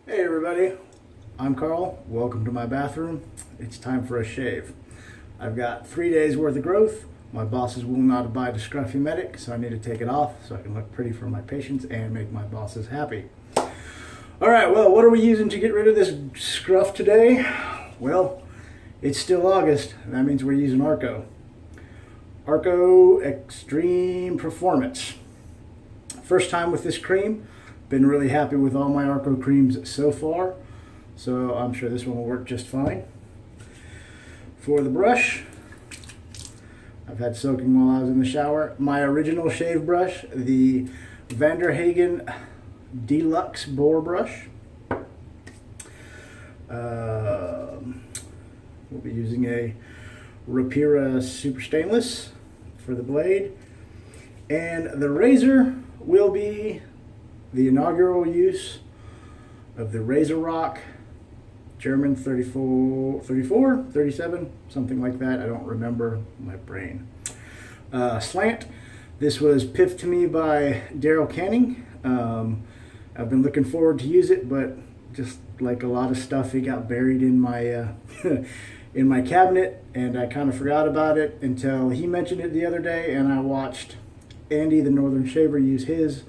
Hey everybody, I'm Carl. Welcome to my bathroom. It's time for a shave. I've got 3 days worth of growth. My bosses will not abide to Scruffy Medic, so I need to take it off so I can look pretty for my patients and make my bosses happy. Alright, well, what are we using to get rid of this scruff today? Well, it's still August, and that means we're using Arko. Arko Extreme Performance. First time with this cream. Been really happy with all my Arko creams so far, so I'm sure this one will work just fine. For the brush, I've had soaking while I was in the shower. My original shave brush, the VDH Deluxe Boar brush. We'll be using a Rapira Super Stainless for the blade, and the razor will be the inaugural use of the Rozo Rock German 37, something like that. I don't remember, my brain. Slant. This was piffed to me by Daryl Canning. I've been looking forward to use it, but just like a lot of stuff, it got buried in my in my cabinet, and I kind of forgot about it until he mentioned it the other day, and I watched Andy the Northern Shaver use his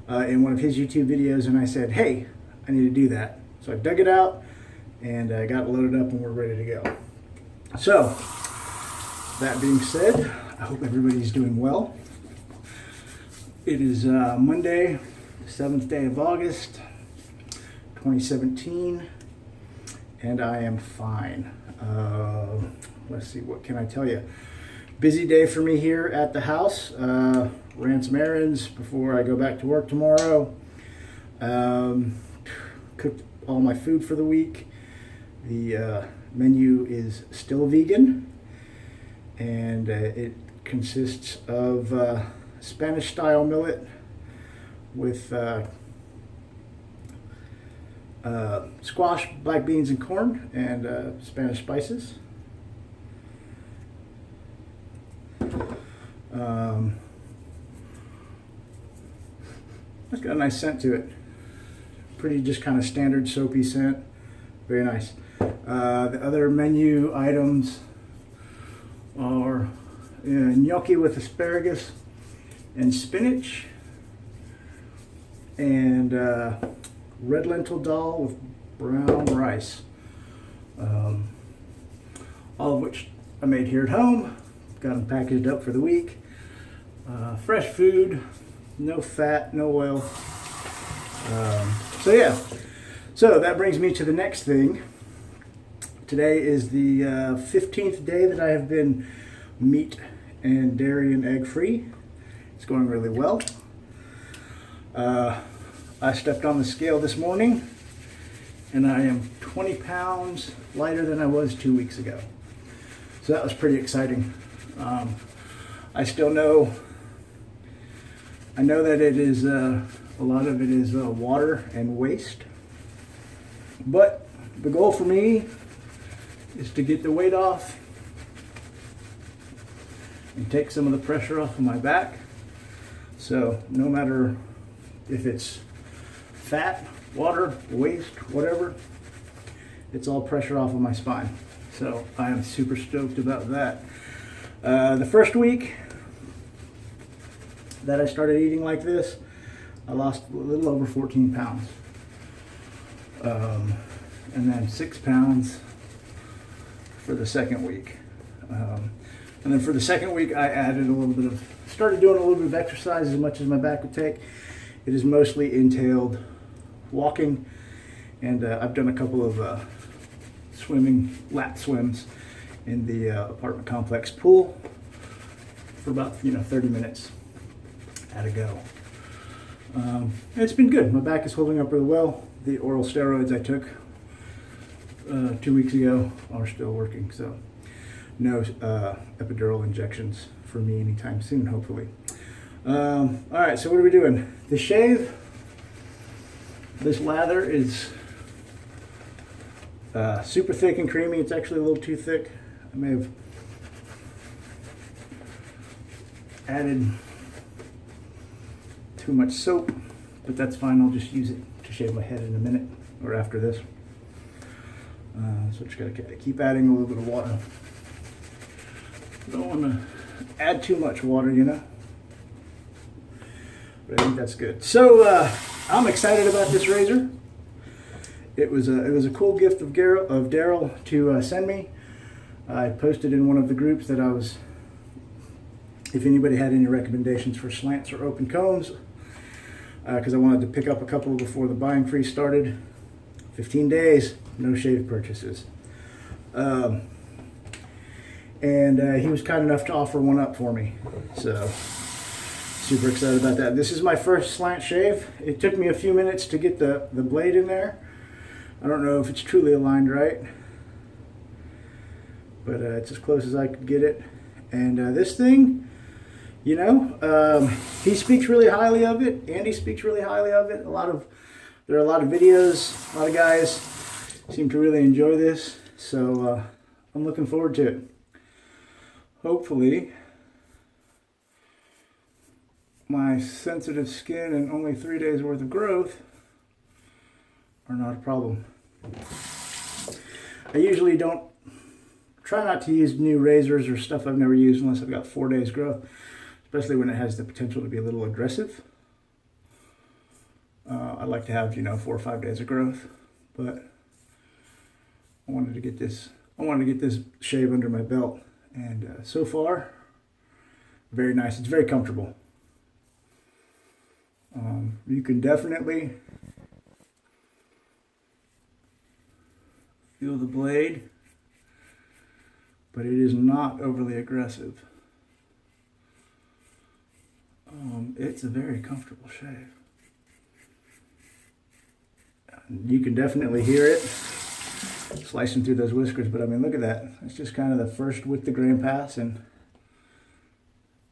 in one of his YouTube videos, and I said, hey, I need to do that. So I dug it out and I got it loaded up and we're ready to go. So, that being said, I hope everybody's doing well. It is Monday, the 7th day of August, 2017, and I am fine. Let's see, what can I tell you? Busy day for me here at the house. Ran some errands before I go back to work tomorrow. Cooked all my food for the week. The menu is still vegan, and it consists of Spanish style millet with squash, black beans, and corn, and Spanish spices. It's got a nice scent to it. Pretty just kind of standard soapy scent. Very nice. The other menu items are gnocchi with asparagus and spinach, and red lentil dal with brown rice. All of which I made here at home. Got them packaged up for the week. Fresh food, no fat, no oil. So yeah, so that brings me to the next thing. Today is the 15th day that I have been meat and dairy and egg free. It's going really well. I stepped on the scale this morning and I am 20 pounds lighter than I was 2 weeks ago. So that was pretty exciting. I still know, I know that it is, a lot of it is water and waste. But the goal for me is to get the weight off and take some of the pressure off of my back. So no matter if it's fat, water, waste, whatever, it's all pressure off of my spine. So I am super stoked about that. The first week that I started eating like this, I lost a little over 14 pounds. And then 6 pounds for the second week. And then for the second week, I added a little bit of, started doing a little bit of exercise as much as my back would take. It has mostly entailed walking, and I've done a couple of swimming, lap swims in the apartment complex pool for about 30 minutes at a go. It's been good. My back is holding up really well. The oral steroids I took 2 weeks ago are still working, so no epidural injections for me anytime soon, hopefully. All right, so what are we doing? The shave. This lather is super thick and creamy. It's actually a little too thick. I may have added too much soap, but that's fine. I'll just use it to shave my head in a minute. or after this. So just gotta keep adding a little bit of water. Don't want to add too much water, you know. But I think that's good. So I'm excited about this razor. It was a cool gift of Daryl to send me. I posted in one of the groups that if anybody had any recommendations for slants or open combs, because I wanted to pick up a couple before the buying freeze started. 15 days, no shave purchases. And he was kind enough to offer one up for me. So super excited about that. This is my first slant shave. It took me a few minutes to get the blade in there. I don't know if it's truly aligned right, but it's as close as I could get it. And this thing, you know, he speaks really highly of it. Andy speaks really highly of it. There are a lot of videos. A lot of guys seem to really enjoy this. So I'm looking forward to it. Hopefully, my sensitive skin and only 3 days worth of growth are not a problem. I usually try not to use new razors or stuff I've never used unless I've got 4 days growth, especially when it has the potential to be a little aggressive. I like to have, 4 or 5 days of growth, but I wanted to get this shave under my belt, and so far, very nice. It's very comfortable. You can definitely feel the blade, but it is not overly aggressive. It's a very comfortable shave. You can definitely hear it slicing through those whiskers, but I mean, look at that. It's just kind of the first with the grain pass, and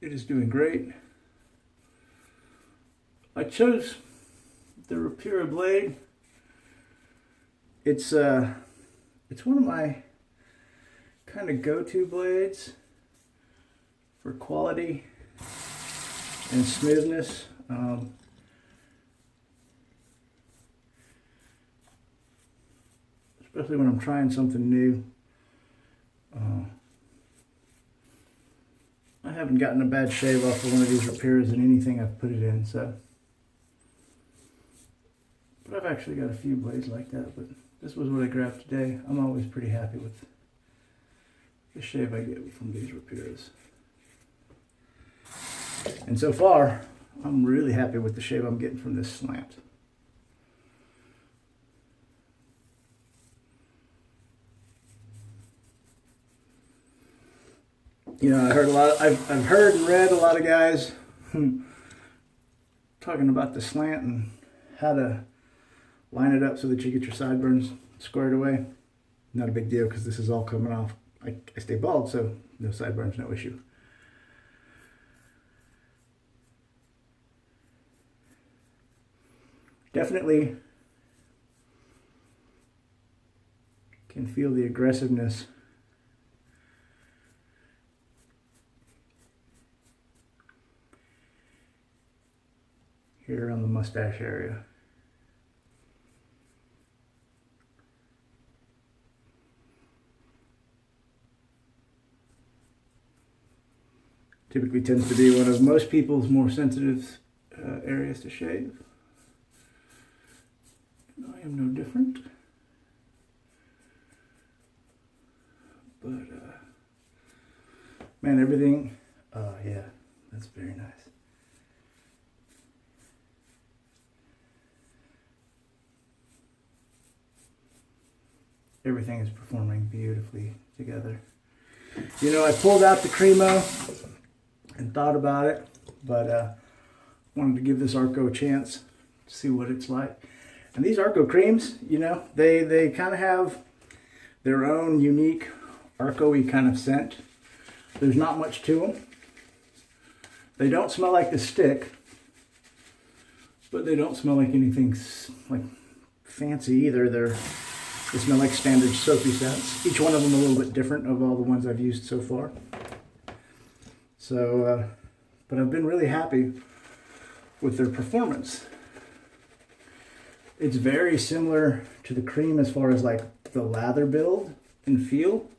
it is doing great. I chose the Rapira Blade. It's one of my kind of go-to blades for quality and smoothness. Especially when I'm trying something new. I haven't gotten a bad shave off of one of these Rapiras in anything I've put it in, so. But I've actually got a few blades like that, but this was what I grabbed today. I'm always pretty happy with the shave I get from these Rapiras. And so far, I'm really happy with the shave I'm getting from this Slant. You know, I've heard and read a lot of guys talking about the Slant and how to line it up so that you get your sideburns squared away. Not a big deal because this is all coming off. I stay bald, so no sideburns, no issue. Definitely can feel the aggressiveness here on the mustache area. Typically tends to be one of most people's more sensitive areas to shave. And I am no different. But, man, everything, yeah, that's very nice. Everything is performing beautifully together. You know, I pulled out the Cremo and thought about it, but wanted to give this Arko a chance to see what it's like. And these Arko creams, you know, they kind of have their own unique Arko-y kind of scent. There's not much to them. They don't smell like the stick, but they don't smell like anything like fancy either. They smell like standard soapy scents. Each one of them a little bit different of all the ones I've used so far. So, but I've been really happy with their performance. It's very similar to the cream as far as like the lather build and feel.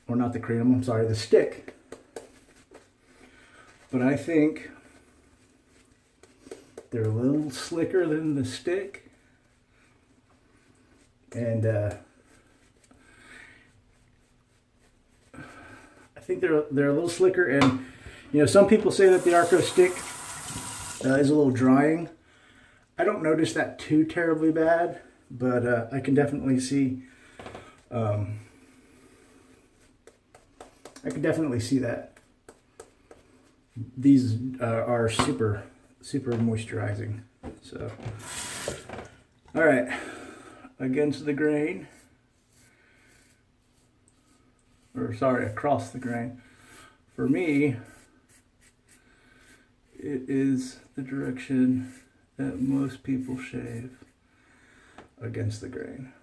Or not the cream, I'm sorry, the stick. But I think they're a little slicker than the stick. And I think they're a little slicker. And you know, some people say that the Arko stick is a little drying. I don't notice that too terribly bad, but I can definitely see that. These are super moisturizing. So, all right, against the grain, or sorry, across the grain. For me, it is the direction that most people shave, against the grain.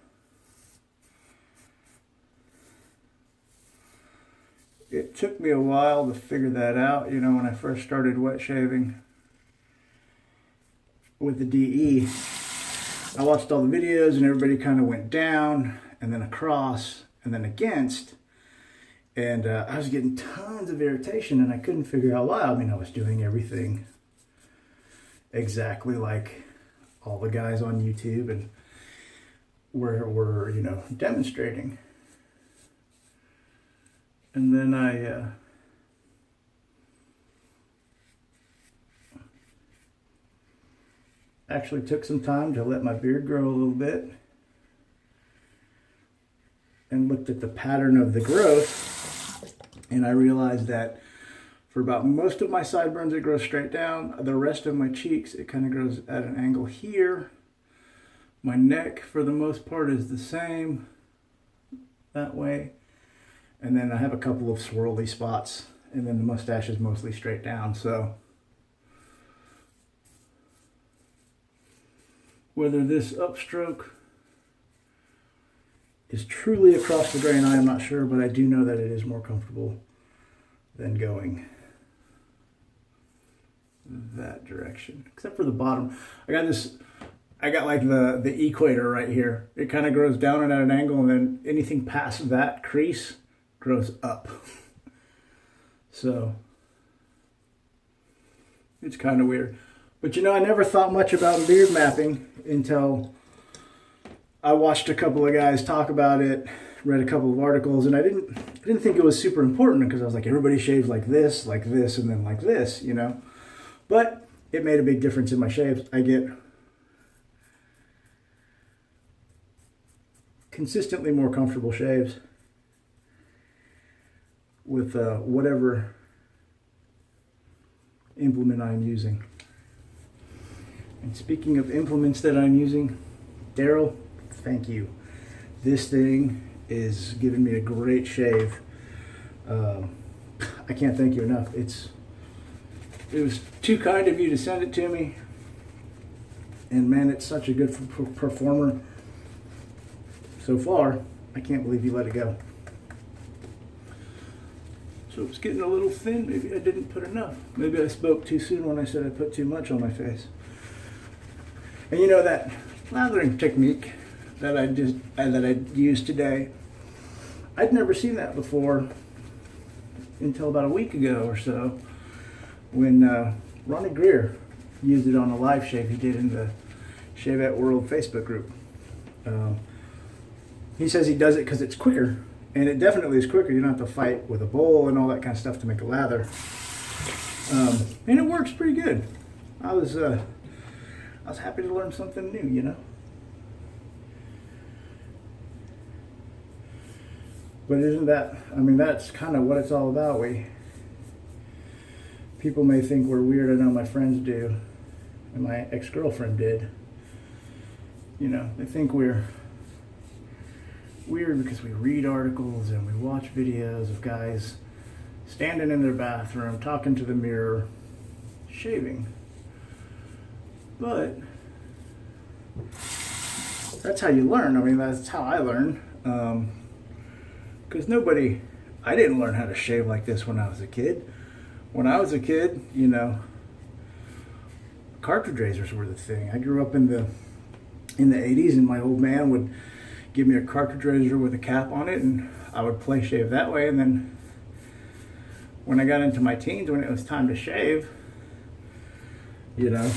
It took me a while to figure that out, you know, when I first started wet shaving with the DE. I watched all the videos and everybody kind of went down and then across and then against. And I was getting tons of irritation and I couldn't figure out why. I mean, I was doing everything exactly like all the guys on YouTube and were you know, demonstrating. And then I actually took some time to let my beard grow a little bit and looked at the pattern of the growth, and I realized that for about most of my sideburns it grows straight down. The rest of my cheeks, it kind of grows at an angle here. My neck for the most part is the same that way. And then I have a couple of swirly spots, and then the mustache is mostly straight down. So whether this upstroke is truly across the grain, I am not sure, but I do know that it is more comfortable than going that direction, except for the bottom. I got like the equator right here. It kind of grows down and at an angle, and then anything past that crease grows up. So it's kind of weird. But you know, I never thought much about beard mapping until I watched a couple of guys talk about it, read a couple of articles, and I didn't think it was super important because I was like, everybody shaves like this, and then like this, you know. But it made a big difference in my shaves. I get consistently more comfortable shaves with whatever implement I'm using. And speaking of implements that I'm using, Daryl, thank you. This thing is giving me a great shave. I can't thank you enough. It was too kind of you to send it to me, and man, it's such a good performer so far. I can't believe you let it go. So it's getting a little thin. Maybe I didn't put enough. Maybe I spoke too soon when I said I put too much on my face. And you know, that lathering technique that I used today, I'd never seen that before until about a week ago or so, when Ronnie Greer used it on a live shave he did in the Shavette World Facebook group. He says he does it because it's quicker. And it definitely is quicker. You don't have to fight with a bowl and all that kind of stuff to make a lather. And it works pretty good. I was happy to learn something new, you know. But isn't that, I mean, that's kind of what it's all about. People may think we're weird. I know my friends do, and my ex-girlfriend did. You know, they think we're weird because we read articles and we watch videos of guys standing in their bathroom, talking to the mirror, shaving. But that's how you learn. I mean, that's how I learn. Because I didn't learn how to shave like this when I was a kid. When I was a kid, you know, cartridge razors were the thing. I grew up in the 80s, and my old man would give me a cartridge razor with a cap on it, and I would play shave that way. And then when I got into my teens, when it was time to shave, you know,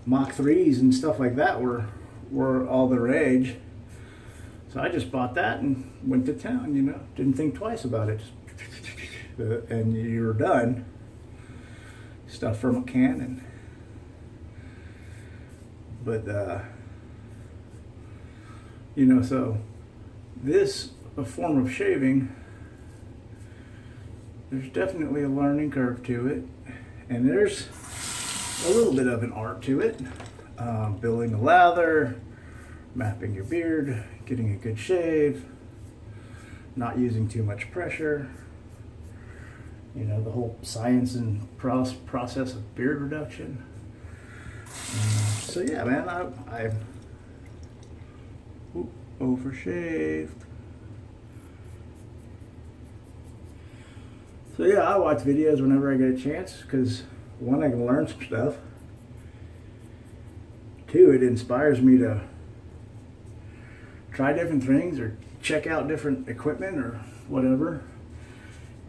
Mach 3s and stuff like that were all the rage. So I just bought that and went to town, you know, didn't think twice about it. And you're done. Stuff from a can. But you know, so this a form of shaving, there's definitely a learning curve to it, and there's a little bit of an art to it. Building the lather, mapping your beard, getting a good shave, not using too much pressure, you know, the whole science and process of beard reduction. So yeah, man, I overshaved. So yeah, I watch videos whenever I get a chance, because one, I can learn some stuff. Two, it inspires me to try different things or check out different equipment or whatever.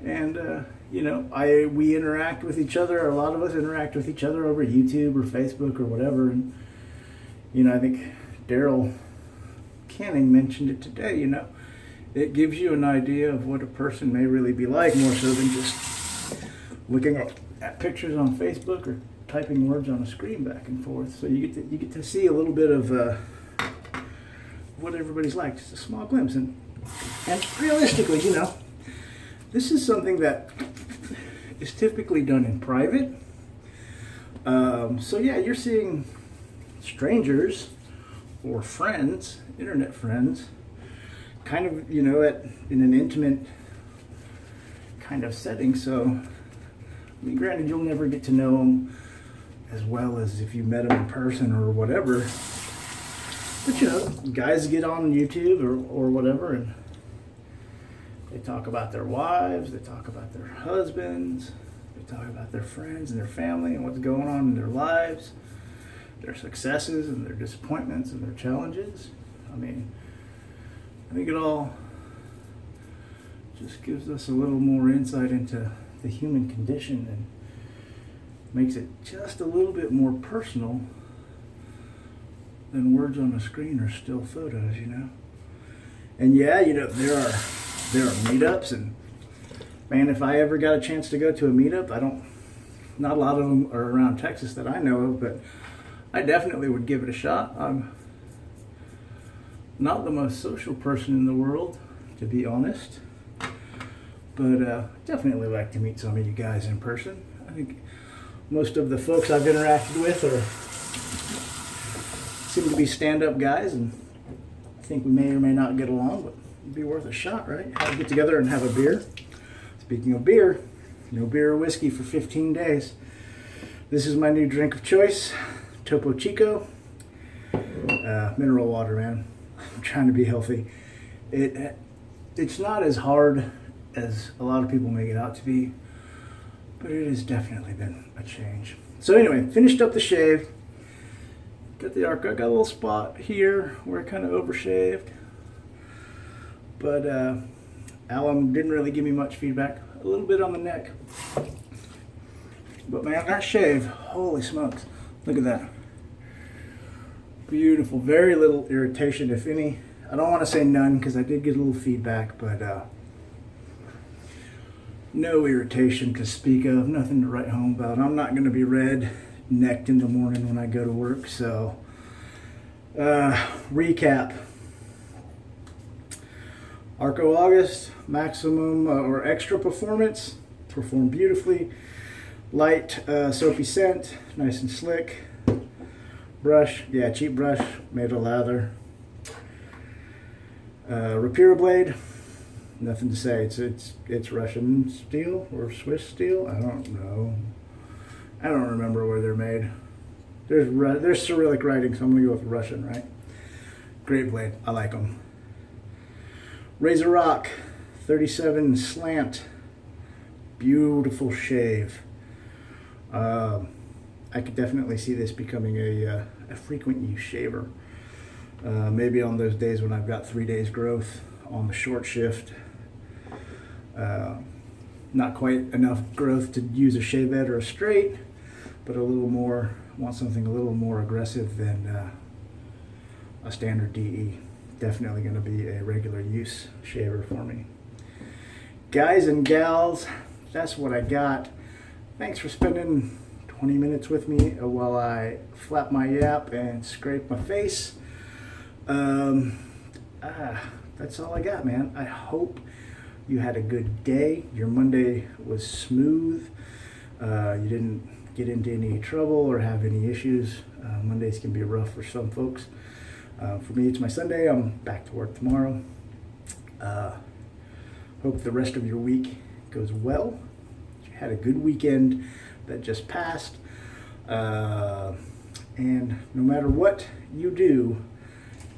And you know, we interact with each other. A lot of us interact with each other over YouTube or Facebook or whatever. And you know, I think Daryl Canning mentioned it today. You know, it gives you an idea of what a person may really be like, more so than just looking at pictures on Facebook or typing words on a screen back and forth. So you get to see a little bit of what everybody's like, just a small glimpse. And realistically, you know, this is something that is typically done in private. So yeah, you're seeing strangers or friends, internet friends, kind of, you know, in an intimate kind of setting. So, I mean, granted, you'll never get to know them as well as if you met them in person or whatever. But you know, guys get on YouTube or whatever, and they talk about their wives, they talk about their husbands, they talk about their friends and their family and what's going on in their lives, their successes and their disappointments and their challenges. I mean, I think it all just gives us a little more insight into the human condition and makes it just a little bit more personal than words on a screen or still photos, you know. And yeah, you know, there are meetups, and man, if I ever got a chance to go to a meetup, not a lot of them are around Texas that I know of, but I definitely would give it a shot. I'm not the most social person in the world, to be honest, but definitely like to meet some of you guys in person. I think most of the folks I've interacted with seem to be stand-up guys, and I think we may or may not get along, but it'd be worth a shot, right? Have to get together and have a beer. Speaking of beer, no beer or whiskey for 15 days. This is my new drink of choice, Topo Chico. Mineral water, man. I'm trying to be healthy. It's not as hard as a lot of people make it out to be, but it has definitely been a change. So anyway, finished up the shave. Got the Arko. Got a little spot here where I kind of overshaved, but Alan didn't really give me much feedback. A little bit on the neck, but man, that shave, holy smokes! Look at that. Beautiful. Very little irritation, if any. I don't want to say none because I did get a little feedback, but no irritation to speak of. Nothing to write home about. I'm not going to be red-necked in the morning when I go to work. So, recap. Arko August, maximum or extra performance. Performed beautifully. Light, soapy scent. Nice and slick. Brush, yeah, cheap brush, made of lather. Rapira Blade, nothing to say. It's Russian steel or Swiss steel. I don't know. I don't remember where they're made. There's Cyrillic writing, so I'm gonna go with Russian, right? Great blade, I like them. Rozo Rock 37 Slant, beautiful shave. I I could definitely see this becoming a frequent use shaver. Maybe on those days when I've got 3 days growth on the short shift. Not quite enough growth to use a shave head or a straight, but a little more, want something a little more aggressive than a standard DE. Definitely going to be a regular use shaver for me. Guys and gals, that's what I got. Thanks for spending 20 minutes with me while I flap my yap and scrape my face. That's all I got, man. I hope you had a good day. Your Monday was smooth. You didn't get into any trouble or have any issues. Mondays can be rough for some folks. For me, it's my Sunday. I'm back to work tomorrow. Hope the rest of your week goes well. You had a good weekend that just passed. And no matter what you do,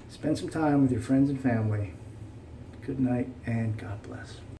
spend some time with your friends and family. Good night and God bless.